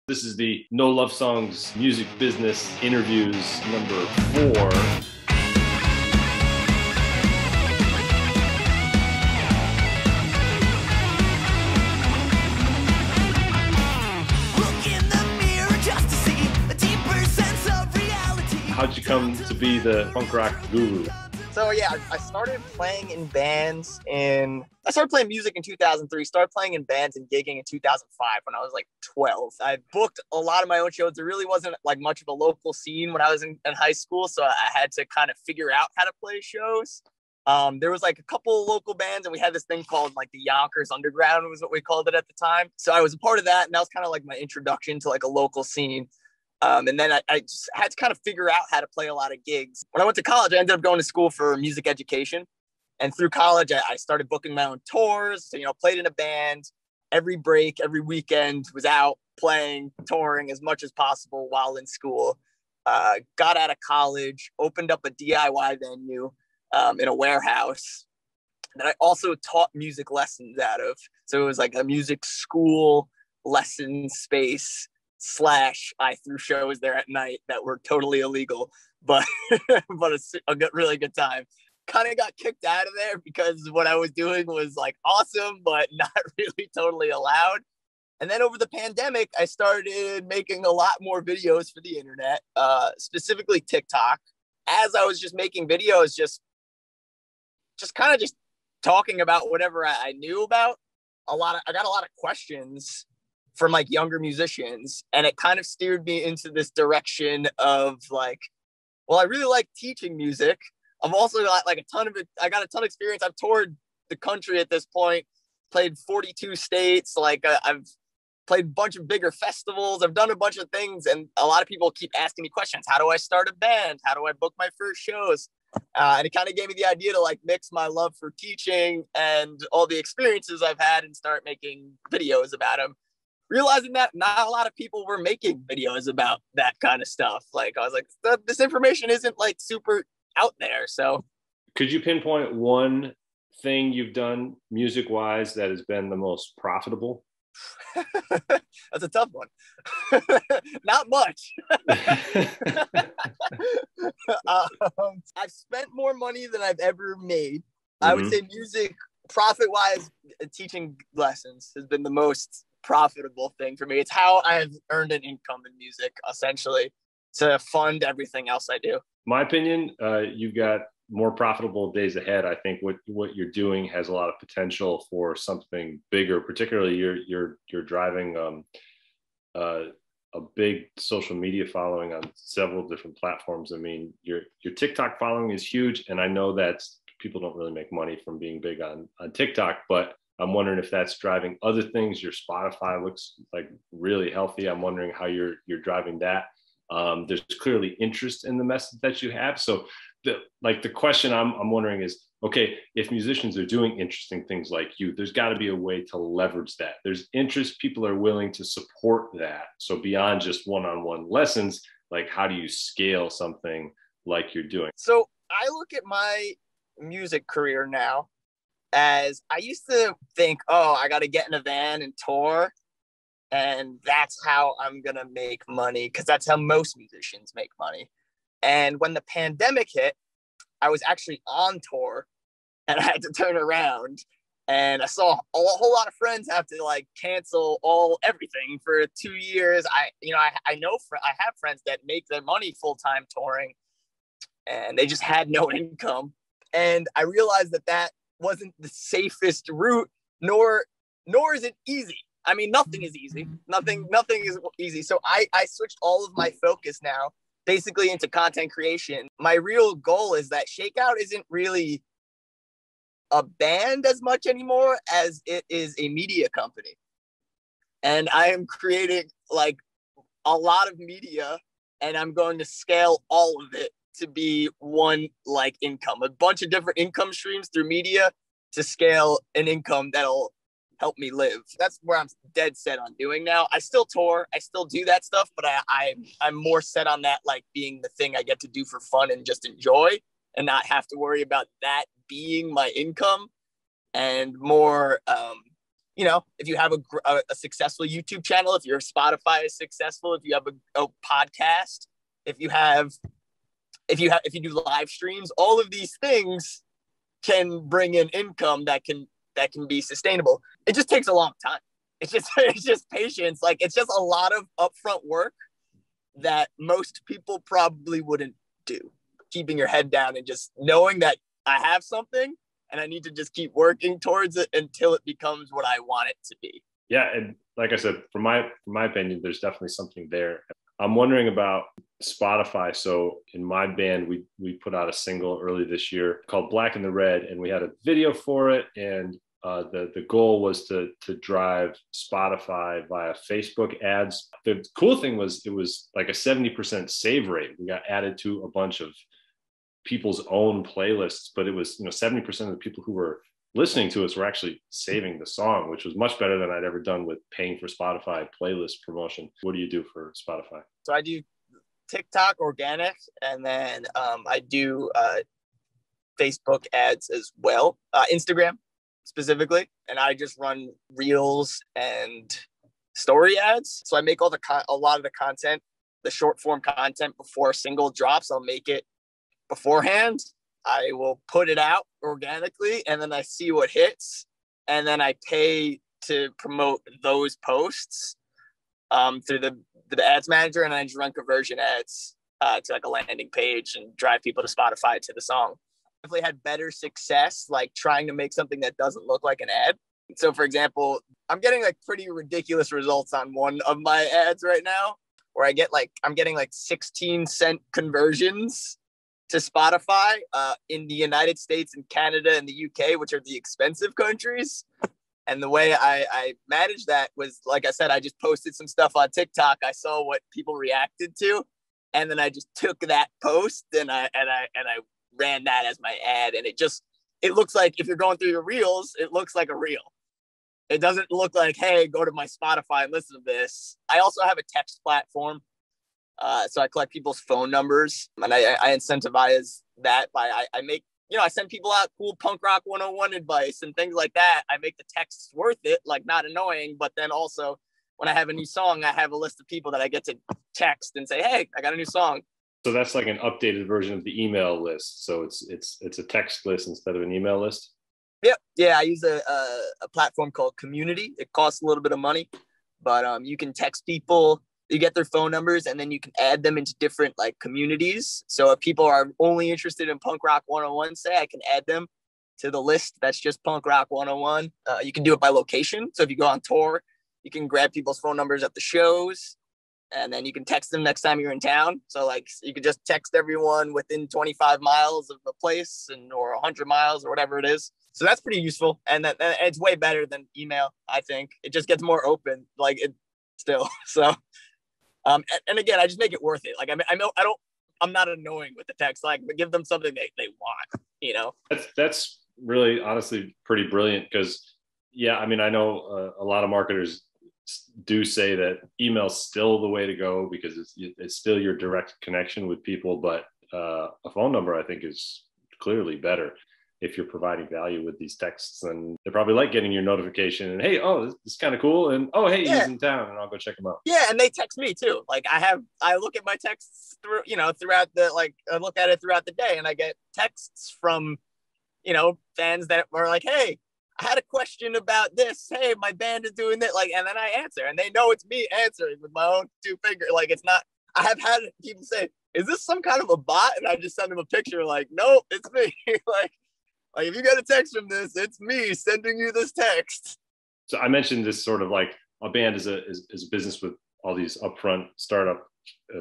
This is the No Love Songs Music Business Interviews number 4. How'd you come to be the punk rock guru? So yeah, I started playing in bands I started playing music in 2003, started playing in bands and gigging in 2005 when I was like 12. I booked a lot of my own shows. There really wasn't like much of a local scene when I was in high school, so I had to kind of figure out how to play shows. There was like a couple of local bands and we had this thing called like the Yonkers Underground was what we called it at the time. So I was a part of that, and that was kind of like my introduction to like a local scene. And then I just had to kind of figure out how to play a lot of gigs. When I went to college, I ended up going to school for music education. And through college, I started booking my own tours. So, played in a band every break, every weekend, was out playing, touring as much as possible while in school. Got out of college, opened up a DIY venue in a warehouse that I also taught music lessons out of. So it was like a music school lesson space / I threw shows there at night that were totally illegal, but a really good time. Kind of got kicked out of there because what I was doing was like awesome, but not really totally allowed. And then over the pandemic, I started making a lot more videos for the internet, specifically TikTok. As I was just making videos, just kind of just talking about whatever I knew about. I got a lot of questions from like younger musicians, and it kind of steered me into this direction of like, well, I really like teaching music. I've also got like I got a ton of experience. I've toured the country at this point, played 42 states. Like I've played a bunch of bigger festivals. I've done a bunch of things, and a lot of people keep asking me questions. How do I start a band? How do I book my first shows? And it kind of gave me the idea to like mix my love for teaching and all the experiences I've had and start making videos about them. Realizing that not a lot of people were making videos about that kind of stuff. Like I was like, this information isn't like super out there. So could you pinpoint one thing you've done music wise that has been the most profitable? That's a tough one. Not much. I've spent more money than I've ever made. I would say music profit wise, teaching lessons has been the most profitable thing for me. It's how I've earned an income in music, essentially, to fund everything else I do. My opinion, you've got more profitable days ahead. I think what you're doing has a lot of potential for something bigger. Particularly, you're driving a big social media following on several different platforms. I mean, your TikTok following is huge, and I know that people don't really make money from being big on TikTok, but I'm wondering if that's driving other things. Your Spotify looks like really healthy. I'm wondering how you're driving that. There's clearly interest in the message that you have. So the question I'm wondering is, okay, if musicians are doing interesting things like you, there's got to be a way to leverage that. There's interest. People are willing to support that. So beyond just one-on-one lessons, like how do you scale something like you're doing? So I look at my music career now as I used to think, oh, I got to get in a van and tour, and that's how I'm going to make money, because that's how most musicians make money. And when the pandemic hit, I was actually on tour and I had to turn around, and I saw a whole lot of friends have to like cancel everything for 2 years. I have friends that make their money full-time touring, and they just had no income. And I realized that wasn't the safest route, nor is it easy. I mean, nothing is easy. Nothing is easy. So I switched all of my focus now basically into content creation. My real goal is that Shakeout isn't really a band as much anymore as it is a media company. And I am creating like a lot of media, and I'm going to scale all of it to be one like income, a bunch of different income streams through media to scale an income that'll help me live. That's where I'm dead set on doing now. I still tour, I still do that stuff, but I'm more set on that like being the thing I get to do for fun and just enjoy, and not have to worry about that being my income, and more if you have a successful YouTube channel, if your Spotify is successful, if you have a podcast, if you do live streams, all of these things can bring in income that can be sustainable. It just takes a long time. It's just patience. Like, it's just a lot of upfront work that most people probably wouldn't do. Keeping your head down and just knowing that I have something and I need to just keep working towards it until it becomes what I want it to be. Yeah, and like I said, from my opinion, there's definitely something there. I'm wondering about Spotify. So in my band, we put out a single early this year called Black and the Red, and we had a video for it. And the goal was to drive Spotify via Facebook ads. The cool thing was it was like a 70% save rate. We got added to a bunch of people's own playlists, but it was 70% of the people who were listening to us were actually saving the song, which was much better than I'd ever done with paying for Spotify playlist promotion. What do you do for Spotify? So I do TikTok organic, and then I do Facebook ads as well, Instagram specifically, and I just run reels and story ads. So I make a lot of the content, the short form content before a single drops. I'll make it beforehand. I will put it out organically, and then I see what hits, and then I pay to promote those posts through the ads manager, and I just run conversion ads to like a landing page and drive people to Spotify to the song. Definitely had better success like trying to make something that doesn't look like an ad. So for example, I'm getting like pretty ridiculous results on one of my ads right now, where I'm getting like 16-cent conversions to Spotify in the United States and Canada and the UK, which are the expensive countries. And the way I managed that was, like I said, I just posted some stuff on TikTok. I saw what people reacted to, and then I just took that post and I ran that as my ad. And it looks like, if you're going through your reels, it looks like a reel. It doesn't look like, hey, go to my Spotify and listen to this. I also have a text platform. So I collect people's phone numbers, and I incentivize that by I send people out cool punk rock 101 advice and things like that. I make the texts worth it, like not annoying, but then also when I have a new song, I have a list of people that I get to text and say, hey, I got a new song. So that's like an updated version of the email list. So it's a text list instead of an email list. Yep. Yeah. I use a platform called Community. It costs a little bit of money, but you can text people. You get their phone numbers, and then you can add them into different like communities. So if people are only interested in punk rock 101, say, I can add them to the list that's just punk rock 101. You can do it by location. So if you go on tour, you can grab people's phone numbers at the shows, and then you can text them next time you're in town. So like you can just text everyone within 25 miles of a place or 100 miles or whatever it is. So that's pretty useful. And it's way better than email, I think. It just gets more open, like it still. So and again, I just make it worth it. Like I'm not annoying with the text. Like, but give them something they want. That's really honestly pretty brilliant, because I mean, I know a lot of marketers do say that email's still the way to go because it's still your direct connection with people, but a phone number I think is clearly better. If you're providing value with these texts, and they probably like getting your notification and, hey, this is kind of cool. And, oh, hey, he's in town, and I'll go check him out. Yeah. And they text me too. Like I look at my texts throughout I look at it throughout the day, and I get texts from, fans that are like, hey, I had a question about this. Hey, my band is doing that. Like, and then I answer, and they know it's me answering with my own two fingers. Like, it's not, I have had people say, is this some kind of a bot? And I just send them a picture like, nope, it's me. Like, if you got a text from this, it's me sending you this text. So I mentioned this sort of like a band is a business with all these upfront startup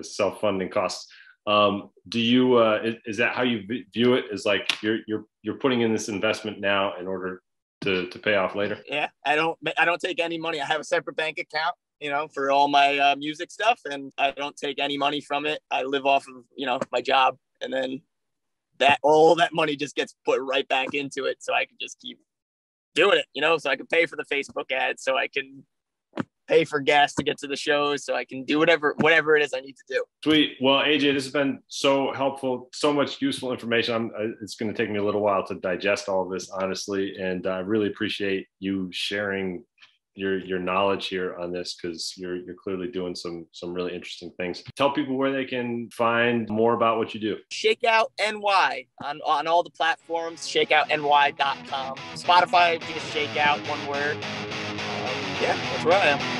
self-funding costs. Do you is that how you view it? Is like you're putting in this investment now in order to pay off later? Yeah, I don't take any money. I have a separate bank account, for all my music stuff, and I don't take any money from it. I live off of my job, and then all that money just gets put right back into it, so I can just keep doing it, so I can pay for the Facebook ads, so I can pay for gas to get to the shows, so I can do whatever it is I need to do. Sweet. Well, AJ, this has been so helpful, so much useful information. It's going to take me a little while to digest all of this, honestly, and I really appreciate you sharing your knowledge here on this, because you're clearly doing some really interesting things. Tell people where they can find more about what you do. Shakeout NY on all the platforms. ShakeoutNY.com. Spotify, just Shakeout, one word. Yeah, that's where I am.